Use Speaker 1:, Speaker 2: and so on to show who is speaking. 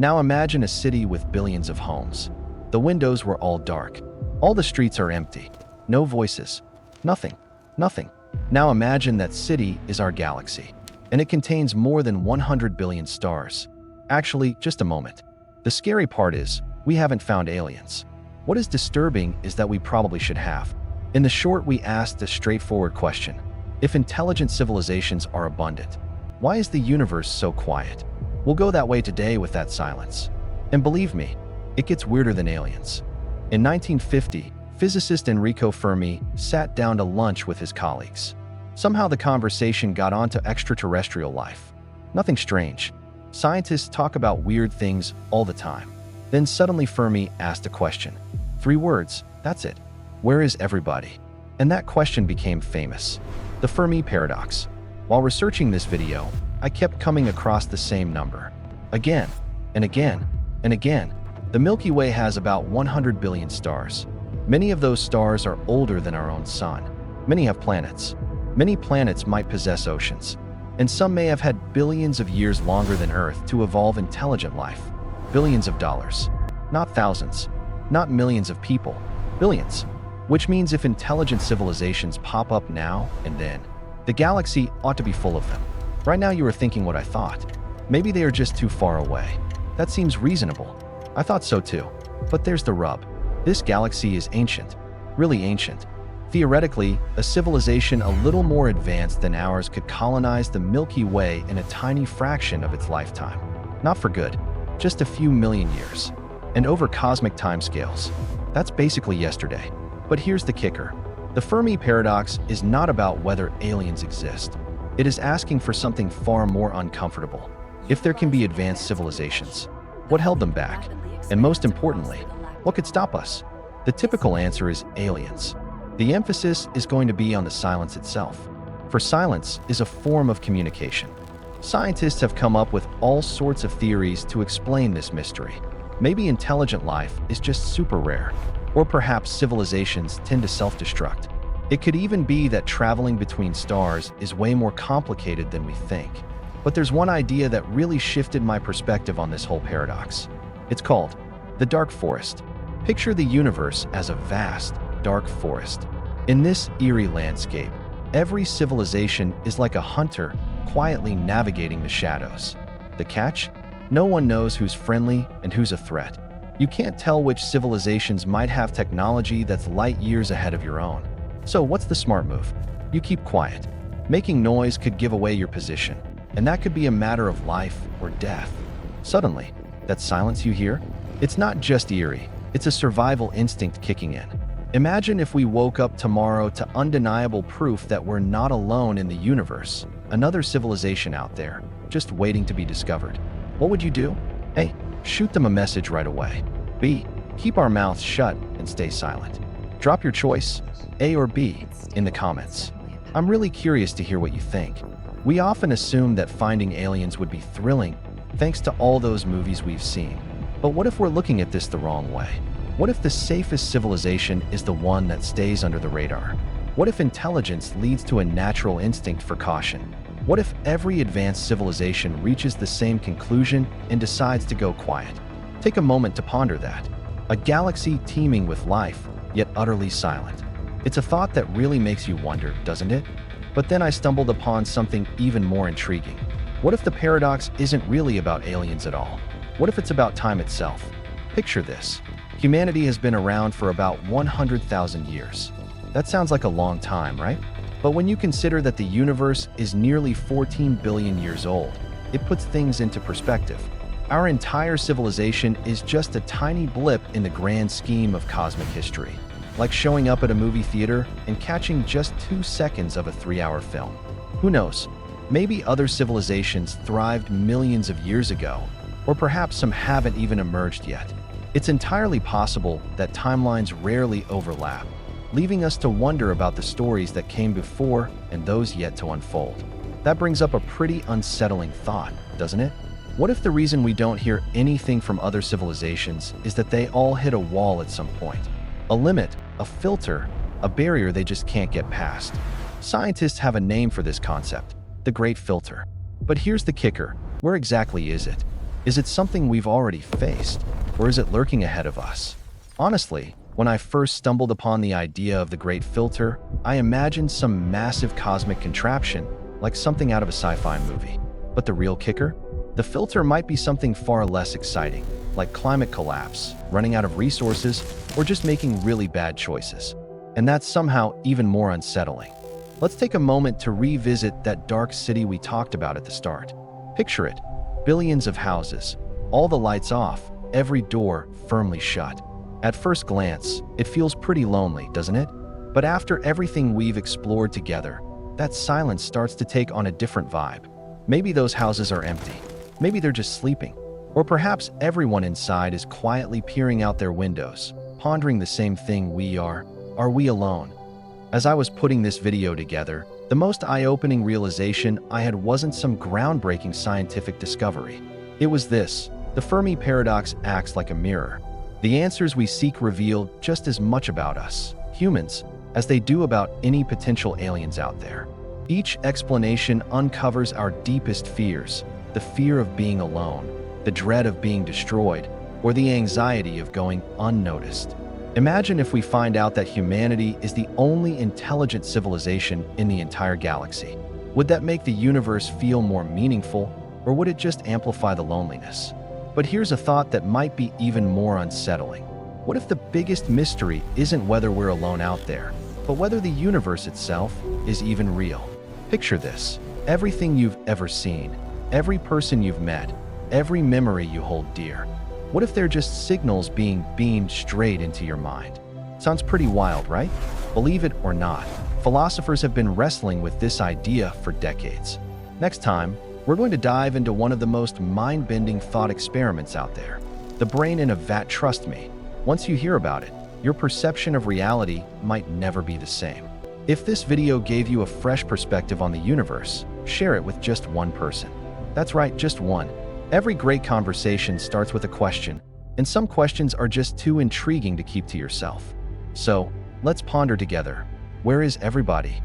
Speaker 1: Now imagine a city with billions of homes. The windows were all dark. All the streets are empty. No voices. Nothing. Nothing. Now imagine that city is our galaxy, and it contains more than 100 billion stars. Actually, just a moment. The scary part is, we haven't found aliens. What is disturbing is that we probably should have. In the short, we asked a straightforward question. If intelligent civilizations are abundant, why is the universe so quiet? We'll go that way today with that silence. And believe me, it gets weirder than aliens. In 1950, physicist Enrico Fermi sat down to lunch with his colleagues. Somehow the conversation got onto extraterrestrial life. Nothing strange. Scientists talk about weird things all the time. Then suddenly Fermi asked a question. 3 words, that's it. Where is everybody? And that question became famous. The Fermi Paradox. While researching this video, I kept coming across the same number. Again, and again, and again. The Milky Way has about 100 billion stars. Many of those stars are older than our own sun. Many have planets. Many planets might possess oceans. And some may have had billions of years longer than Earth to evolve intelligent life. Billions of dollars. Not thousands. Not millions of people. Billions. Which means if intelligent civilizations pop up now and then, the galaxy ought to be full of them. Right now you are thinking what I thought. Maybe they are just too far away. That seems reasonable. I thought so too. But there's the rub. This galaxy is ancient. Really ancient. Theoretically, a civilization a little more advanced than ours could colonize the Milky Way in a tiny fraction of its lifetime. Not for good. Just a few million years. And over cosmic timescales. That's basically yesterday. But here's the kicker. The Fermi Paradox is not about whether aliens exist. It is asking for something far more uncomfortable. If there can be advanced civilizations, what held them back? And most importantly, what could stop us? The typical answer is aliens. The emphasis is going to be on the silence itself. For silence is a form of communication. Scientists have come up with all sorts of theories to explain this mystery. Maybe intelligent life is just super rare. Or perhaps civilizations tend to self-destruct. It could even be that traveling between stars is way more complicated than we think. But there's one idea that really shifted my perspective on this whole paradox. It's called the dark forest. Picture the universe as a vast, dark forest. In this eerie landscape, every civilization is like a hunter quietly navigating the shadows. The catch? No one knows who's friendly and who's a threat. You can't tell which civilizations might have technology that's light years ahead of your own. So what's the smart move? You keep quiet. Making noise could give away your position, and that could be a matter of life or death. Suddenly, that silence you hear? It's not just eerie, it's a survival instinct kicking in. Imagine if we woke up tomorrow to undeniable proof that we're not alone in the universe, another civilization out there, just waiting to be discovered. What would you do? A. Shoot them a message right away. B. Keep our mouths shut and stay silent. Drop your choice, A or B, in the comments. I'm really curious to hear what you think. We often assume that finding aliens would be thrilling, thanks to all those movies we've seen. But what if we're looking at this the wrong way? What if the safest civilization is the one that stays under the radar? What if intelligence leads to a natural instinct for caution? What if every advanced civilization reaches the same conclusion and decides to go quiet? Take a moment to ponder that. A galaxy teeming with life, yet utterly silent. It's a thought that really makes you wonder, doesn't it? But then I stumbled upon something even more intriguing. What if the paradox isn't really about aliens at all? What if it's about time itself? Picture this. Humanity has been around for about 100,000 years. That sounds like a long time, right? But when you consider that the universe is nearly 14 billion years old, it puts things into perspective. Our entire civilization is just a tiny blip in the grand scheme of cosmic history, like showing up at a movie theater and catching just 2 seconds of a 3-hour film. Who knows? Maybe other civilizations thrived millions of years ago, or perhaps some haven't even emerged yet. It's entirely possible that timelines rarely overlap, leaving us to wonder about the stories that came before and those yet to unfold. That brings up a pretty unsettling thought, doesn't it? What if the reason we don't hear anything from other civilizations is that they all hit a wall at some point? A limit, a filter, a barrier they just can't get past. Scientists have a name for this concept, the Great Filter. But here's the kicker, where exactly is it? Is it something we've already faced, or is it lurking ahead of us? Honestly, when I first stumbled upon the idea of the Great Filter, I imagined some massive cosmic contraption, like something out of a sci-fi movie. But the real kicker? The filter might be something far less exciting, like climate collapse, running out of resources, or just making really bad choices. And that's somehow even more unsettling. Let's take a moment to revisit that dark city we talked about at the start. Picture it, billions of houses, all the lights off, every door firmly shut. At first glance, it feels pretty lonely, doesn't it? But after everything we've explored together, that silence starts to take on a different vibe. Maybe those houses are empty. Maybe they're just sleeping. Or perhaps everyone inside is quietly peering out their windows, pondering the same thing we are. Are we alone? As I was putting this video together, the most eye-opening realization I had wasn't some groundbreaking scientific discovery. It was this: the Fermi Paradox acts like a mirror. The answers we seek reveal just as much about us, humans, as they do about any potential aliens out there. Each explanation uncovers our deepest fears: the fear of being alone, the dread of being destroyed, or the anxiety of going unnoticed. Imagine if we find out that humanity is the only intelligent civilization in the entire galaxy. Would that make the universe feel more meaningful, or would it just amplify the loneliness? But here's a thought that might be even more unsettling. What if the biggest mystery isn't whether we're alone out there, but whether the universe itself is even real? Picture this: everything you've ever seen, every person you've met, every memory you hold dear. What if they're just signals being beamed straight into your mind? Sounds pretty wild, right? Believe it or not, philosophers have been wrestling with this idea for decades. Next time, we're going to dive into one of the most mind-bending thought experiments out there: the brain in a vat. Trust me, once you hear about it, your perception of reality might never be the same. If this video gave you a fresh perspective on the universe, share it with just one person. That's right, just one. Every great conversation starts with a question, and some questions are just too intriguing to keep to yourself. So, let's ponder together. Where is everybody?